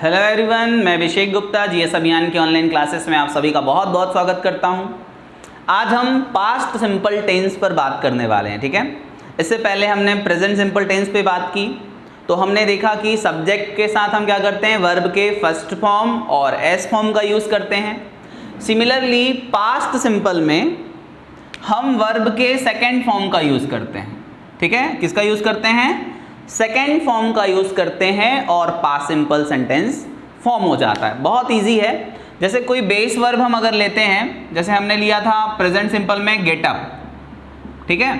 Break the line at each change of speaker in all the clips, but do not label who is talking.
Hello everyone, मैं Abhishek Gupta GS अभियान के ऑनलाइन क्लासेस में आप सभी का बहुत बहुत स्वागत करता हूं। आज हम पास्ट सिंपल टेंस पर बात करने वाले हैं, ठीक है। इससे पहले हमने प्रेजेंट सिंपल टेंस पे बात की, तो हमने देखा कि सब्जेक्ट के साथ हम क्या करते हैं, वर्ब के फर्स्ट फॉर्म और एस फॉर्म का यूज़ करते हैं। सिमिलरली पास्ट सिंपल में हम वर्ब के सेकेंड फॉर्म का यूज़ करते हैं, ठीक है। किसका यूज़ करते हैं? सेकेंड फॉर्म का यूज़ करते हैं और पास्ट सिंपल सेंटेंस फॉर्म हो जाता है। बहुत इजी है। जैसे कोई बेस वर्ब हम अगर लेते हैं, जैसे हमने लिया था प्रेजेंट सिंपल में गेट अप, ठीक है।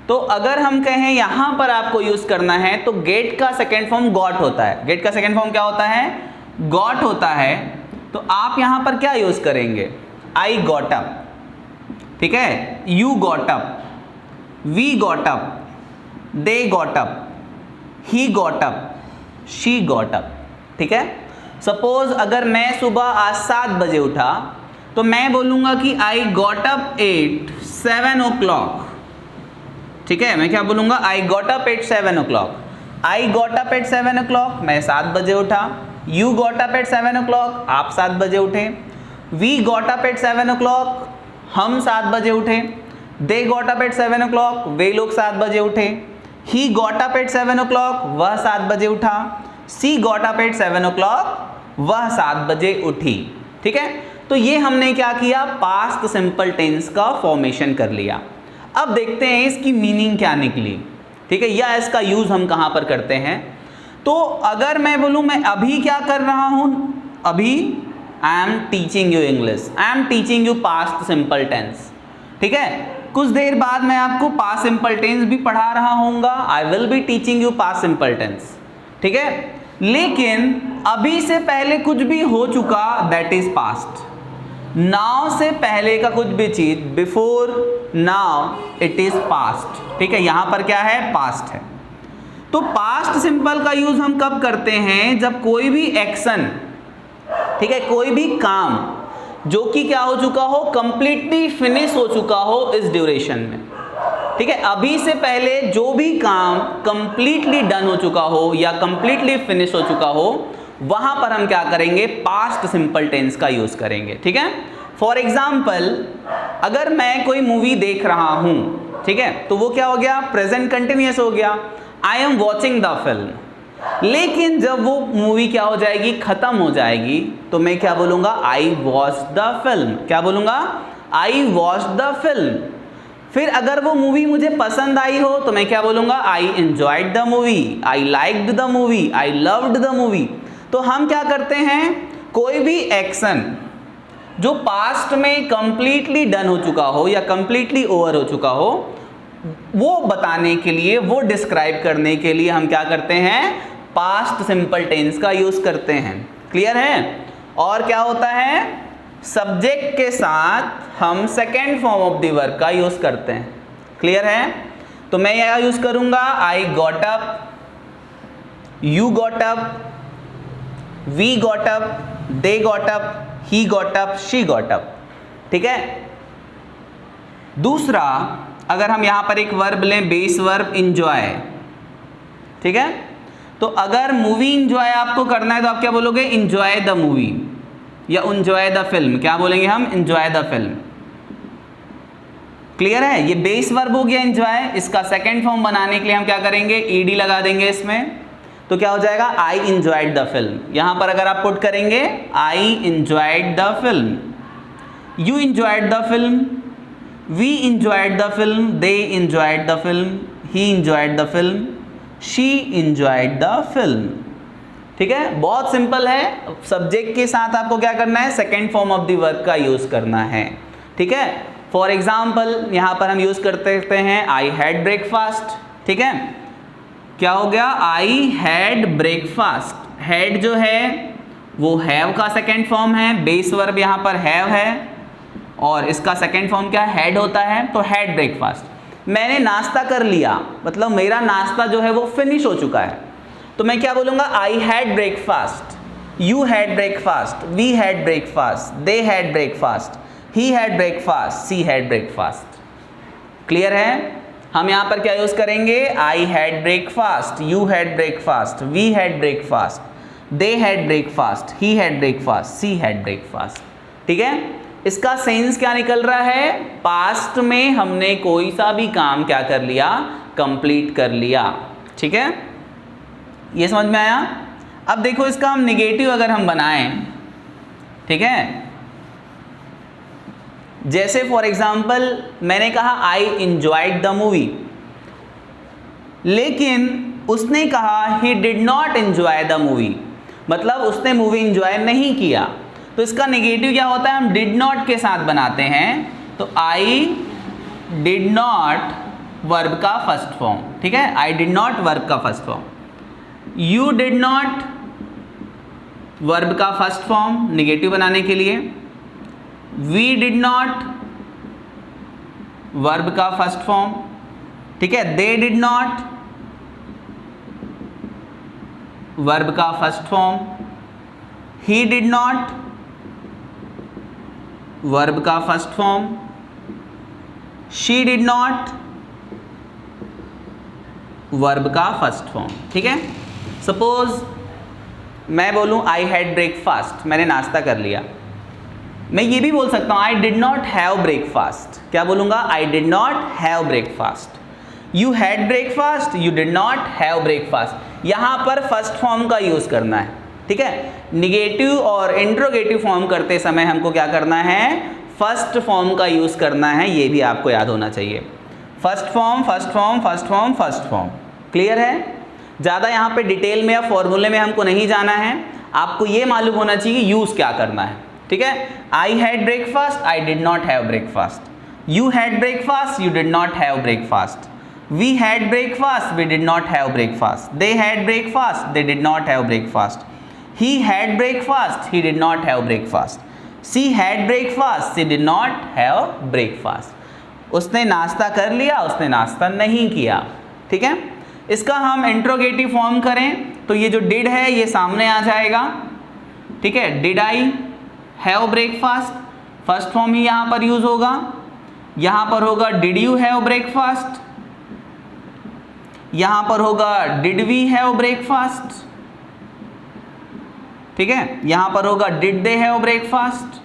तो अगर हम कहें यहाँ पर आपको यूज़ करना है तो गेट का सेकेंड फॉर्म गॉट होता है। गेट का सेकेंड फॉर्म क्या होता है? गॉट होता है। तो आप यहाँ पर क्या यूज़ करेंगे? आई गॉट अप, ठीक है। You got up, we got up, they got up, he got up, she got up, ठीक है। सपोज अगर मैं सुबह आज 7 बजे उठा तो मैं बोलूँगा कि आई गॉट अप एट 7 o'clock, ठीक है। मैं क्या बोलूँगा? आई got up at 7 o'clock। I got up at 7 o'clock, मैं 7 बजे उठा। You got up at 7 o'clock, आप 7 बजे उठे। We got up at 7 o'clock, हम 7 बजे उठे। दे गॉट अप एट 7 o'clock, वे लोग 7 बजे उठे। ही गॉट अप एट 7 o'clock, वह 7 बजे उठा। सी गॉट अप एट 7 o'clock, वह 7 बजे उठी, ठीक है। तो ये हमने क्या किया? पास्ट सिंपल टेंस का फॉर्मेशन कर लिया। अब देखते हैं इसकी मीनिंग क्या निकली, ठीक है, या इसका यूज हम कहां पर करते हैं। तो अगर मैं बोलूं मैं अभी क्या कर रहा हूं, अभी I am teaching you English, I am teaching you past simple tense, ठीक है। कुछ देर बाद मैं आपको पास्ट सिंपल टेंस भी पढ़ा रहा होऊंगा, I will be teaching you past simple tense, ठीक है। लेकिन अभी से पहले कुछ भी हो चुका, दैट इज पास्ट। नाउ से पहले का कुछ भी चीज, before now, it is past, ठीक है। यहां पर क्या है? पास्ट है। तो पास्ट सिंपल का यूज हम कब करते हैं? जब कोई भी एक्शन, ठीक है, कोई भी काम जो कि क्या हो चुका हो, कंप्लीटली फिनिश हो चुका हो इस ड्यूरेशन में, ठीक है। अभी से पहले जो भी काम कंप्लीटली डन हो चुका हो या कंप्लीटली फिनिश हो चुका हो, वहां पर हम क्या करेंगे? पास्ट सिंपल टेंस का यूज करेंगे, ठीक है। फॉर एग्जाम्पल अगर मैं कोई मूवी देख रहा हूं, ठीक है, तो वो क्या हो गया? प्रेजेंट कंटिन्यूअस हो गया। I am watching the film. लेकिन जब वो मूवी क्या हो जाएगी? खत्म हो जाएगी, तो मैं क्या बोलूंगा? I watched the film. क्या बोलूंगा? I watched the film. फिर अगर वो मूवी मुझे पसंद आई हो तो मैं क्या बोलूंगा? I enjoyed the movie, I liked the movie, I loved the movie. तो हम क्या करते हैं? कोई भी एक्शन जो पास्ट में कंप्लीटली डन हो चुका हो या कंप्लीटली ओवर हो चुका हो, वो बताने के लिए, वो डिस्क्राइब करने के लिए हम क्या करते हैं? पास्ट सिंपल टेंस का यूज करते हैं। क्लियर है? और क्या होता है? सब्जेक्ट के साथ हम second form of the verb का यूज करते हैं। क्लियर है? तो मैं यह यूज करूंगा, I got up, you got up, we got up, they got up, he got up, she got up, ठीक है। दूसरा, अगर हम यहां पर एक वर्ब लें, बेस वर्ब इंजॉय, ठीक है। तो अगर मूवी इंजॉय आपको करना है तो आप क्या बोलोगे? इंजॉय द मूवी या इंजॉय द फिल्म। क्या बोलेंगे हम? Enjoy the film. क्लियर है? ये बेस वर्ब हो गया इंजॉय। इसका सेकेंड फॉर्म बनाने के लिए हम क्या करेंगे? ईडी लगा देंगे इसमें, तो क्या हो जाएगा? I enjoyed the film. यहां पर अगर आप पुट करेंगे I enjoyed the film, you enjoyed the film, we enjoyed the film, they enjoyed the film, he enjoyed the film, she enjoyed the film, ठीक है। बहुत सिंपल है। सब्जेक्ट के साथ आपको क्या करना है? Second form of the verb का यूज करना है, ठीक है। फॉर एग्जाम्पल यहां पर हम यूज करते हैं आई हैड ब्रेकफास्ट, ठीक है। क्या हो गया? आई हैड ब्रेकफास्ट। हैड जो है वो हैव का सेकेंड फॉर्म है। बेस वर्ब यहां पर हैव है और इसका सेकेंड फॉर्म क्या है? हैड होता है। तो हैड ब्रेकफास्ट। मैंने नाश्ता कर लिया, मतलब मेरा नाश्ता जो है वो फिनिश हो चुका है, तो मैं क्या बोलूँगा? I had breakfast, you had breakfast, we had breakfast, they had breakfast, he had breakfast, she had breakfast. Clear है? हम यहाँ पर क्या यूज़ करेंगे? I had breakfast, you had breakfast, we had breakfast, they had breakfast, he had breakfast, she had breakfast. ठीक है, इसका sense क्या निकल रहा है, पास्ट में हमने कोई सा भी काम क्या कर लिया, कंप्लीट कर लिया। ठीक है, ये समझ में आया। अब देखो इसका हम निगेटिव अगर हम बनाएं, ठीक है, जैसे फॉर एग्जाम्पल मैंने कहा आई इंजॉयड द मूवी, लेकिन उसने कहा ही did not enjoy the movie, मतलब उसने मूवी इंजॉय नहीं किया। तो इसका नेगेटिव क्या होता है, हम डिड नॉट के साथ बनाते हैं, तो आई डिड नॉट वर्ब का फर्स्ट फॉर्म। ठीक है, आई डिड नॉट वर्ब का first form, you did not verb का फर्स्ट फॉर्म नेगेटिव बनाने के लिए, वी डिड नॉट वर्ब का फर्स्ट फॉर्म। ठीक है, दे डिड नॉट वर्ब का first form, he did not verb का first form, she did not verb का फर्स्ट फॉर्म। ठीक है, सपोज मैं बोलूं आई हैड ब्रेकफास्ट, मैंने नाश्ता कर लिया। मैं ये भी बोल सकता हूं आई डिड नॉट हैव ब्रेकफास्ट, क्या बोलूंगा, आई did not have breakfast. You had breakfast, you did not have breakfast. यहां पर फर्स्ट फॉर्म का यूज करना है। ठीक है, निगेटिव और इंट्रोगेटिव फॉर्म करते समय हमको क्या करना है, फर्स्ट फॉर्म का यूज करना है, ये भी आपको याद होना चाहिए। First form, first form, first form, first form. Clear है, ज़्यादा यहाँ पे डिटेल में या फॉर्मूले में हमको नहीं जाना है, आपको ये मालूम होना चाहिए कि यूज़ क्या करना है। ठीक है, I had breakfast, I did not have breakfast, you had breakfast, you did not have breakfast, we had breakfast, we did not have breakfast, they had breakfast, they did not have breakfast, he had breakfast, he did not have breakfast, she had breakfast, she did not have breakfast. उसने नाश्ता कर लिया, उसने नाश्ता नहीं किया। ठीक है, इसका हम इंट्रोगेटिव फॉर्म करें तो ये जो डिड है ये सामने आ जाएगा। ठीक है, did I have breakfast, first form ही यहाँ पर यूज होगा। यहाँ पर होगा डिड यू हैव ब्रेकफास्ट, यहाँ पर होगा डिड वी हैव ब्रेकफास्ट। ठीक है, यहाँ पर होगा डिड दे हैव ब्रेकफास्ट,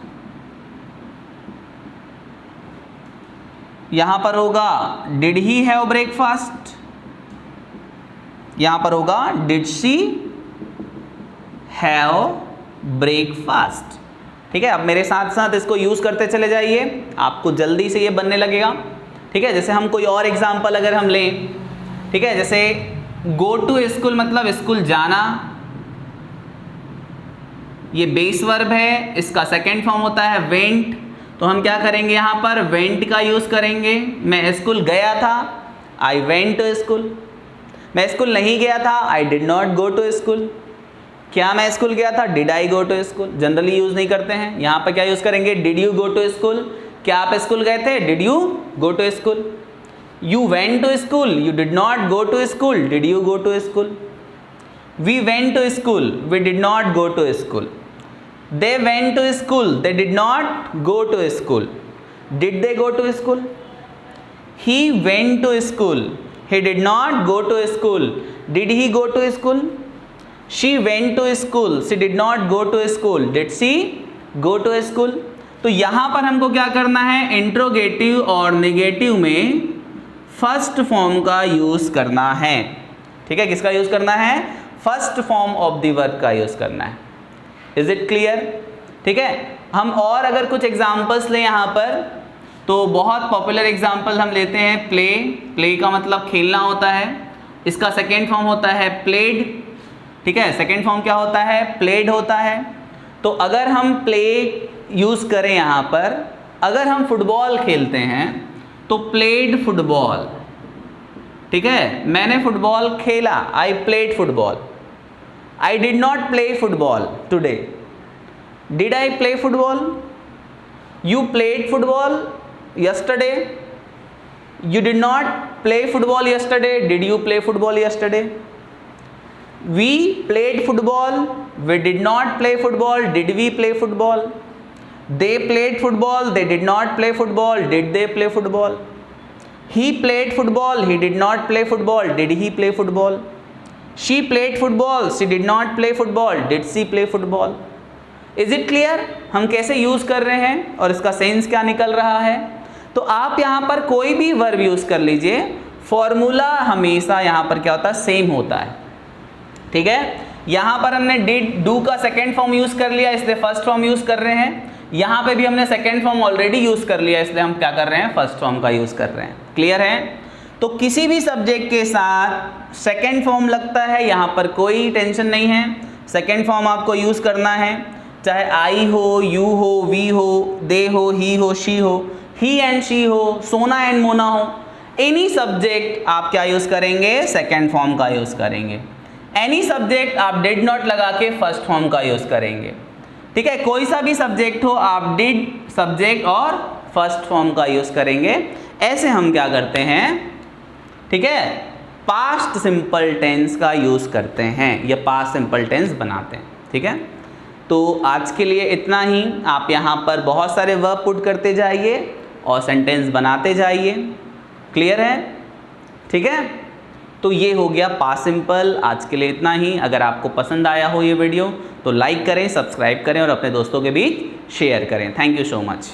यहाँ पर होगा डिड ही हैव ब्रेकफास्ट, यहां पर होगा डिड शी हैव ब्रेकफास्ट। ठीक है, अब मेरे साथ साथ इसको यूज करते चले जाइए, आपको जल्दी से ये बनने लगेगा। ठीक है, जैसे हम कोई और एग्जांपल अगर हम लें, ठीक है, जैसे गो टू स्कूल मतलब स्कूल जाना, ये बेस वर्ब है, इसका सेकेंड फॉर्म होता है वेंट। तो हम क्या करेंगे, यहाँ पर वेंट का यूज करेंगे। मैं स्कूल गया था, आई वेंट टू स्कूल। मैं स्कूल नहीं गया था, I did not go to school. क्या मैं स्कूल गया था, did I go to school. Generally use नहीं करते हैं, यहाँ पर क्या यूज करेंगे, did you go to school. क्या आप स्कूल गए थे, did you go to school. You went to school, you did not go to school, did you go to school. We went to school, we did not go to school. They went to school, they did not go to school, did they go to school. He went to school, he did not go to school, did he go to school? she went to school, she did not go to school, did she go to school? तो यहाँ पर हमको क्या करना है, interrogative और negative में first form का यूज करना है। ठीक है, किसका यूज करना है, first form of the verb का यूज करना है। Is it clear? ठीक है, हम और अगर कुछ एग्जांपल्स लें यहाँ पर, तो बहुत पॉपुलर एग्जाम्पल हम लेते हैं प्ले। प्ले का मतलब खेलना होता है, इसका सेकेंड फॉर्म होता है प्लेड। ठीक है, सेकेंड फॉर्म क्या होता है, प्लेड होता है। तो अगर हम प्ले यूज़ करें यहाँ पर, अगर हम फुटबॉल खेलते हैं तो प्लेड फुटबॉल। ठीक है, मैंने फुटबॉल खेला, I played football. I did not play football today, did I play football. You played football yesterday, you did not play football yesterday, did you play football yesterday? We played football, we did not play football, did we play football? They played football, they did not play football, did they play football? He played football, he did not play football, did he play football? She played football, she did not play football, did she play football. Is it clear हम कैसे use कर रहे हैं और इसका sense क्या निकल रहा है। तो आप यहाँ पर कोई भी वर्ब यूज कर लीजिए, फॉर्मूला हमेशा यहाँ पर क्या होता है, सेम होता है। ठीक है, यहाँ पर हमने डिड डू का सेकेंड फॉर्म यूज कर लिया, इसलिए फर्स्ट फॉर्म यूज कर रहे हैं। यहाँ पे भी हमने सेकेंड फॉर्म ऑलरेडी यूज कर लिया, इसलिए हम क्या कर रहे हैं, फर्स्ट फॉर्म का यूज कर रहे हैं। क्लियर है। तो किसी भी सब्जेक्ट के साथ सेकेंड फॉर्म लगता है, यहाँ पर कोई टेंशन नहीं है, सेकेंड फॉर्म आपको यूज करना है, चाहे आई हो, यू हो, वी हो, दे हो, ही हो, शी हो, ही एंड शी हो, सोना एंड मोना हो, एनी सब्जेक्ट आप क्या यूज करेंगे, सेकेंड फॉर्म का यूज करेंगे। एनी सब्जेक्ट आप डिड नॉट लगा के फर्स्ट फॉर्म का यूज करेंगे। ठीक है, कोई सा भी सब्जेक्ट हो आप डिड सब्जेक्ट और फर्स्ट फॉर्म का यूज करेंगे। ऐसे हम क्या करते हैं, ठीक है, पास्ट सिंपल टेंस का यूज करते हैं या पास्ट सिंपल टेंस बनाते हैं। ठीक है, तो आज के लिए इतना ही। आप यहाँ पर बहुत सारे वर्ब पुट करते जाइए और सेंटेंस बनाते जाइए। क्लियर है। ठीक है, तो ये हो गया पास्ट सिंपल। आज के लिए इतना ही। अगर आपको पसंद आया हो ये वीडियो तो लाइक करें, सब्सक्राइब करें और अपने दोस्तों के बीच शेयर करें। Thank you so much.